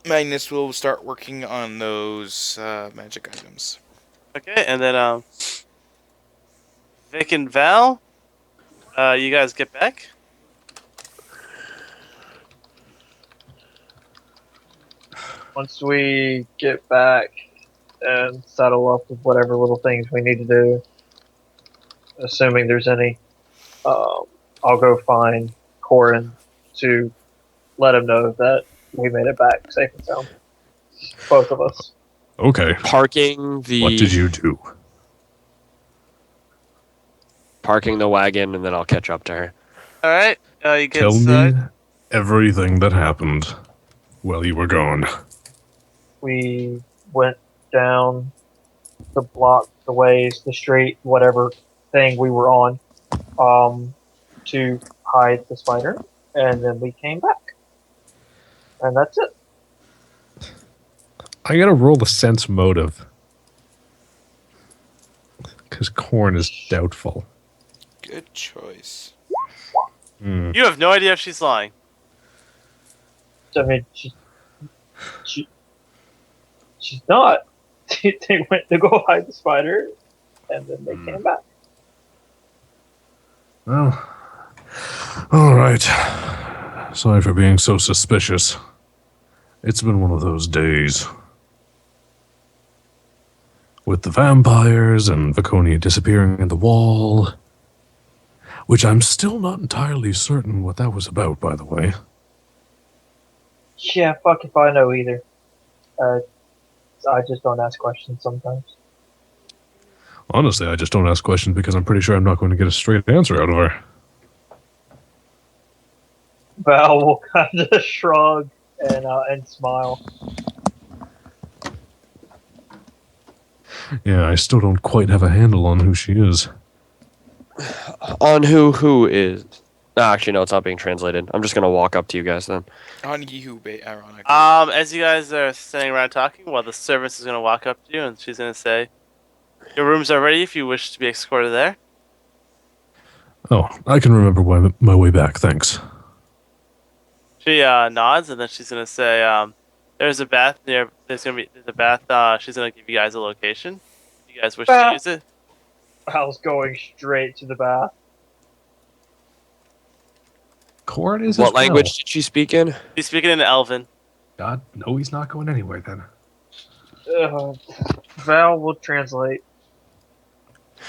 Magnus will start working on those magic items. Okay, and then Vic and Val, you guys get back. Once we get back and settle up with whatever little things we need to do, assuming there's any, I'll go find Corin to let him know that we made it back safe and sound. Both of us. Okay. Parking the What did you do? parking the wagon, and then I'll catch up to her. All right, you get Tell inside. me everything that happened while you were gone. We went down the block, the ways, the street, whatever thing we were on, to hide the spider, and then we came back. And that's it. I gotta roll a sense motive. Because Corn is doubtful. Good choice. Hmm. You have no idea if she's lying. I mean, she's not. They went to go hide the spider, and then they came back. Well, alright. Sorry for being so suspicious. It's been one of those days. With the vampires and Viconia disappearing in the wall. Which I'm still not entirely certain what that was about, by the way. Yeah, fuck if I know either. I just don't ask questions sometimes. Honestly, I just don't ask questions because I'm pretty sure I'm not going to get a straight answer out of her. Val will kind of shrug and smile. Yeah, I still don't quite have a handle on who she is. On who is? Actually, no, it's not being translated. I'm just gonna walk up to you guys then. On you, ironically. As you guys are sitting around talking, well, the servant is gonna walk up to you and she's gonna say, "Your rooms are ready if you wish to be escorted there." Oh, I can remember my way back, thanks. She nods and then she's gonna say, "There's a bath near. There's a bath. She's gonna give you guys a location. If you guys wish to Bath. use it." Val's going straight to the bath. Corin is What as well. language did she speak in? She's speaking in Elven. God, no, he's not going anywhere then. Val will translate.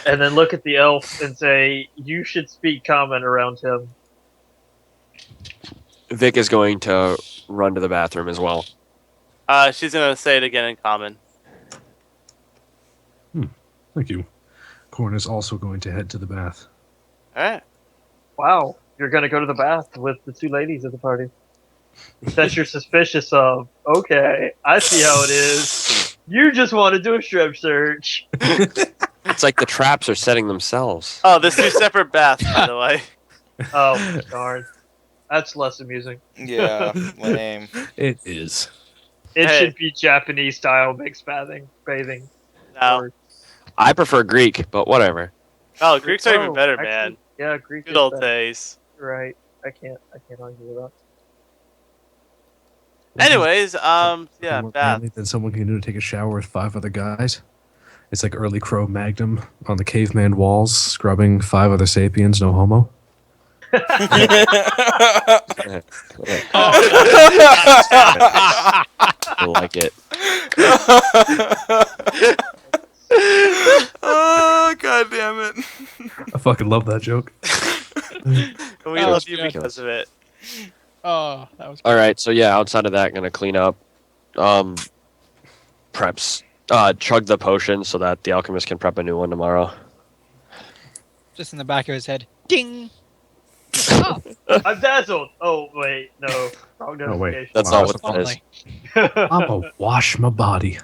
And then look at the elf and say, "You should speak common around him." Vic is going to run to the bathroom as well. She's gonna say it again in common. Thank you. Corin is also going to head to the bath. All right. Wow, you're gonna go to the bath with the two ladies at the party. That you're suspicious of. Okay, I see how it is. You just want to do a strip search. It's like the traps are setting themselves. Oh, there's two separate baths, by the way. Oh, darn. That's less amusing. Yeah, lame. It is. It Hey. should be Japanese style mixed bathing. No. Or- I prefer Greek, but whatever. Oh, Greeks are even Oh, better, actually, man. Yeah, Greek Good is old better. days. Right. I can't argue with that. Anyways, yeah, More bath. manly than someone can do to take a shower with 5 other guys. It's like early Cro-Magnum on the caveman walls, scrubbing 5 other sapiens, no homo. I like it. Oh, god damn it. I fucking love that joke. We That love was you good. because of it. Oh, that was All right, so yeah, outside of that, gonna clean up, preps, chug the potion so that the alchemist can prep a new one tomorrow. just in the back of his head. Ding! Oh, I'm dazzled. Oh wait, no. Wrong Oh, wait. notification. That's Wow, not what that is. only. I'm gonna wash my body.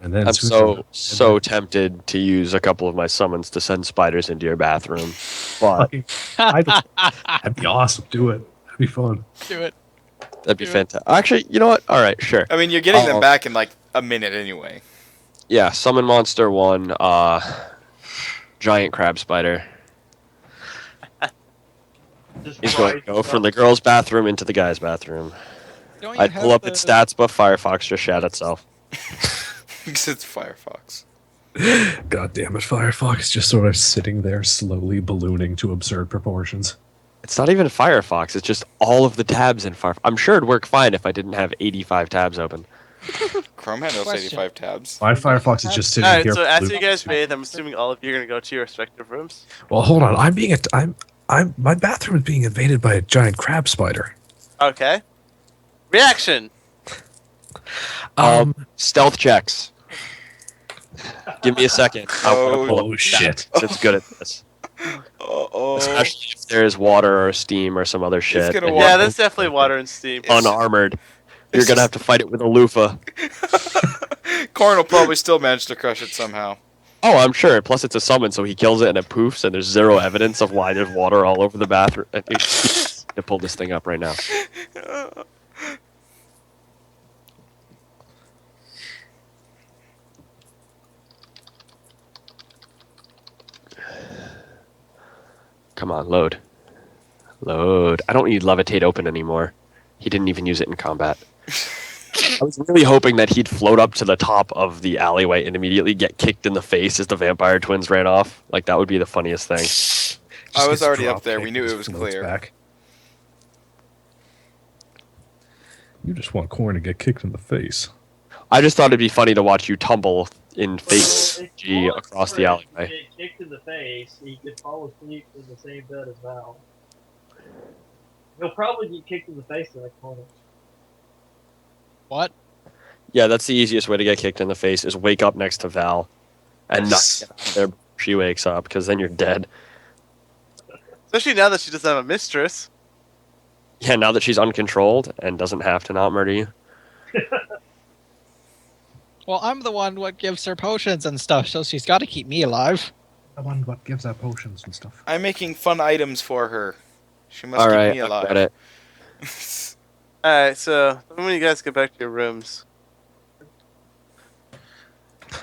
And then I'm Susan- so tempted to use a couple of my summons to send spiders into your bathroom, but That'd be awesome. Do it. That'd be fun. Do it. that'd be Do it. fantastic. Actually, you know what? All right, sure. I mean, you're getting them Oh. back in like a minute anyway. Yeah, summon monster 1, giant crab spider. Just He's going to right go from the girls' bathroom into the guys' bathroom. Don't you I'd have pull up the- its stats, but Firefox just shat itself. Because it's Firefox. God damn it, Firefox just sort of sitting there slowly ballooning to absurd proportions. It's not even Firefox. It's just all of the tabs in Firefox. I'm sure it'd work fine if I didn't have 85 tabs open. Chrome had those Question. 85 tabs. My Firefox is just sitting Alright, here. so after you ballooning. guys bathe, I'm assuming all of you are gonna go to your respective rooms. Well, hold on. My bathroom is being invaded by a giant crab spider. Okay. Reaction. Stealth checks. Give me a second. Oh, Oh shit! It's good at this. Oh, Especially if there's water or steam or some other shit. gonna and walk- Yeah, you're that's definitely water and steam. unarmored. You're It's gonna have just- to fight it with a loofah. Corn will probably still manage to crush it somehow. Oh, I'm sure. Plus, it's a summon, so he kills it and it poofs, and there's zero evidence of why there's water all over the bathroom. To pull this thing up right now. Come on, load. Load. I don't need levitate open anymore. He didn't even use it in combat. I was really hoping that he'd float up to the top of the alleyway and immediately get kicked in the face as the vampire twins ran off. Like, that would be the funniest thing. I was Just already drop up there. We kick knew and it was floats clear. back. You just want Corn to get kicked in the face. I just thought it'd be funny to watch you tumble in face if G Lawrence across the Fred could alleyway. get kicked in the face, he could fall asleep in the same bed as Val. He'll probably get kicked in the face in the corner. What? Yeah, that's the easiest way to get kicked in the face is wake up next to Val and not get out of there before she wakes up, because then you're dead. Especially now that she doesn't have a mistress. Yeah, now that she's uncontrolled and doesn't have to not murder you. Well, I'm the one what gives her potions and stuff, so she's got to keep me alive. The one what gives out potions and stuff. I'm making fun items for her. She must All keep right, me I alive. get it. Alright, so when you guys get back to your rooms.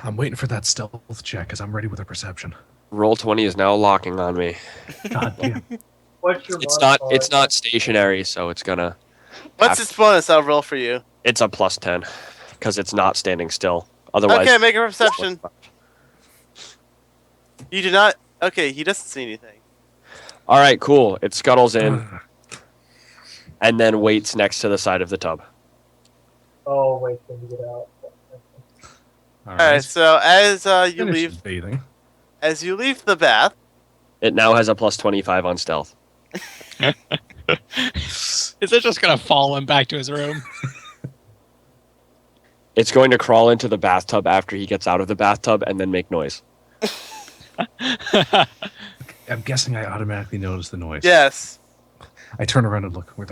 I'm waiting for that stealth check because I'm ready with a perception. Roll 20 is now locking on me. God damn. What's your It's modifier? not stationary, so it's gonna. What's its bonus I'll roll for you? It's a plus 10 because it's not standing still. Otherwise, Okay, make a perception. You do not. Okay, he doesn't see anything. All right, cool. It scuttles in and then waits next to the side of the tub. Oh, wait till you get out. Alright, so as you Finishes leave, bathing. as you leave the bath, It now has a plus 25 on stealth. Is it just gonna follow him back to his room? It's going to crawl into the bathtub after he gets out of the bathtub and then make noise. I'm guessing I automatically notice the noise. yes. I turn around and look. Where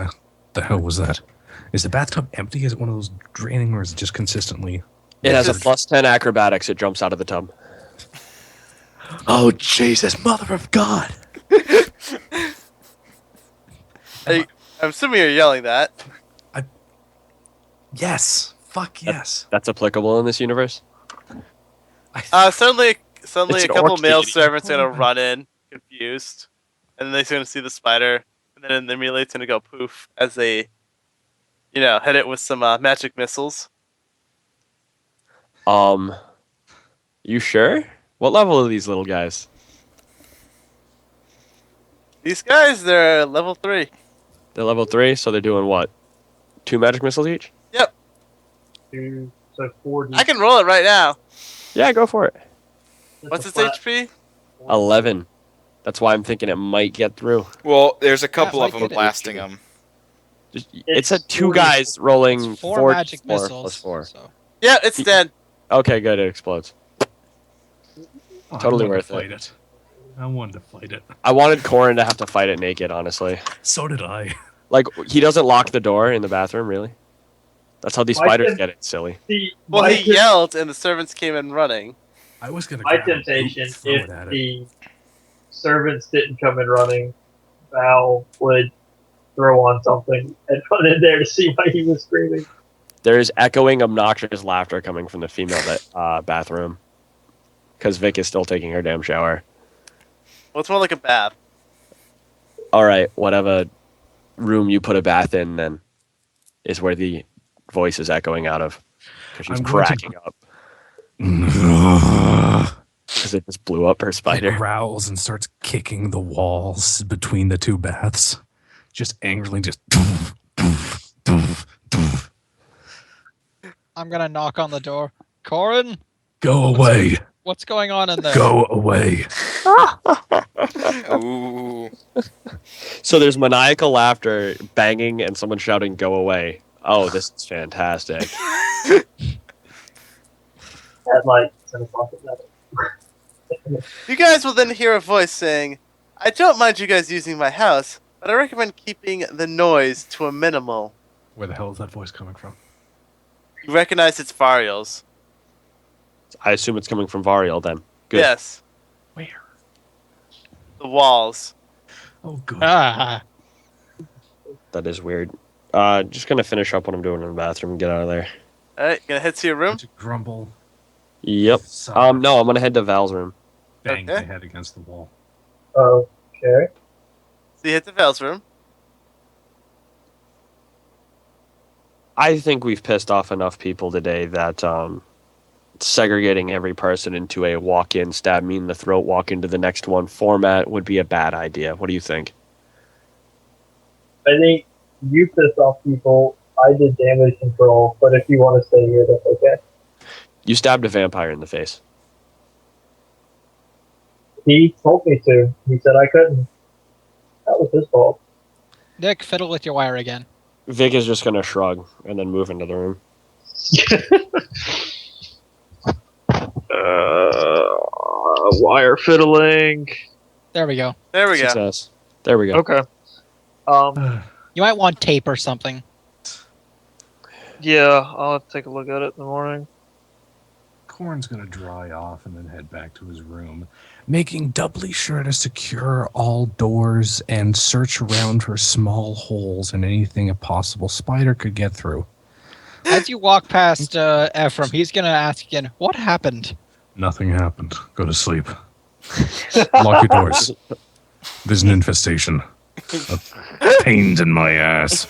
the hell was that? Is the bathtub empty? Is it one of those draining, or is it just consistently? It has a Yes. plus 10 acrobatics. It jumps out of the tub. Oh Jesus, Mother of God! I'm assuming you're yelling that. Yes. Fuck yes. That's applicable in this universe. Suddenly It's a an couple orc male deity. servants are gonna run in, confused, and then they're gonna see the spider, and then immediately it's gonna go poof as they, hit it with some magic missiles. You sure? What level are these little guys? These guys, they're level 3. They're level 3, so they're doing what? 2 magic missiles each? Yep, So 40. I can roll it right now. Yeah, go for it. What's its HP? 11. That's why I'm thinking it might get through. Well, there's a couple might of them get it. blasting them. It said 2 40. guys rolling It's four 4 magic 4 missiles. plus 4. So. Yeah, it's dead. Okay, good. It explodes. Oh, Totally I wanted worth to fight it. I wanted to fight it. I wanted Corin to have to fight it naked, honestly. So did I. Like, he doesn't lock the door in the bathroom, really? That's how these Why spiders did- get it, silly. See, Well, my he yelled, and the servants came in running. I was gonna. my grab a boot temptation, and throw if it at it. the servants didn't come in running, Val would throw on something and run in there to see why he was screaming. There is echoing, obnoxious laughter coming from the female bathroom. Because Vic is still taking her damn shower. Well, it's more like a bath. Alright, whatever room you put a bath in, then, is where the voice is echoing out of. Because she's I'm going to- cracking up. Because it just blew up her He spider. growls and starts kicking the walls between the two baths, just angrily, just. I'm gonna knock on the door. Corin, Go away! what's going on in there? Go away! Ooh. So there's maniacal laughter, banging, and someone shouting, "Go away." Oh, this is fantastic. At like 10 o'clock at night. You guys will then hear a voice saying, I don't mind you guys using my house, but I recommend keeping the noise to a minimal. Where the hell is that voice coming from? You recognize it's Varial's. I assume it's coming from Variel then. Good. Yes, Where? the walls. Oh, good. Ah, That is weird. Just gonna finish up what I'm doing in the bathroom and get out of there. Alright, gonna head to your room? To grumble. Yep. sigh, No, I'm gonna head to Val's room. Bang Okay. my head against the wall. Okay. So you head to Val's room. I think we've pissed off enough people today that segregating every person into a walk-in, stab me in the throat, walk into the next one format would be a bad idea. What do you think? I think you pissed off people. I did damage control, but if you want to stay here, that's okay. You stabbed a vampire in the face. He told me to. He said I couldn't. That was his fault. Nick, fiddle with your wire again. Vic is just gonna shrug and then move into the room. Wire fiddling. There we go. There we go. Success. There we go. Okay. You might want tape or something. Yeah, I'll have to take a look at it in the morning. Corn's gonna dry off and then head back to his room, making doubly sure to secure all doors and search around for small holes in anything a possible spider could get through. As you walk past Ephraim, he's gonna ask again, "What happened?" Nothing happened. Go to sleep. Lock your doors. There's an infestation of pains in my ass.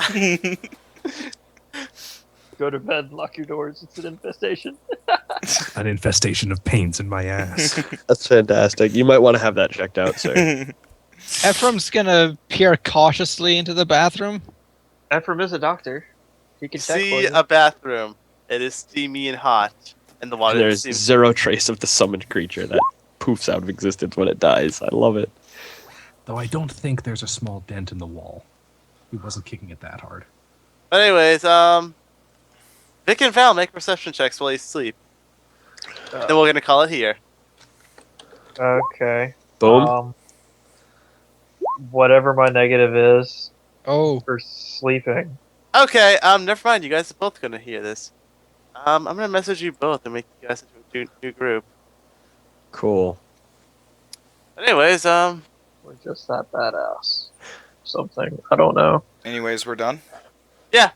Go to bed, lock your doors. It's an infestation. An infestation of pains in my ass. That's fantastic. You might want to have that checked out, sir. Ephraim's gonna peer cautiously into the bathroom. Ephraim is a doctor. He can check for See you. a bathroom. It is steamy and hot, and the water There's seems. zero trace of the summoned creature that poofs out of existence when it dies. I love it. Though I don't think there's a small dent in the wall. He wasn't kicking it that hard. But anyways, Vic and Val make perception checks while you sleep. Then we're gonna call it here. Okay. Boom. Whatever my negative is Oh, for sleeping. Okay, never mind. You guys are both gonna hear this. I'm gonna message you both and make you guys into a new group. Cool. But anyways, We're just that badass. Something. I don't know. Anyways, we're done. yeah,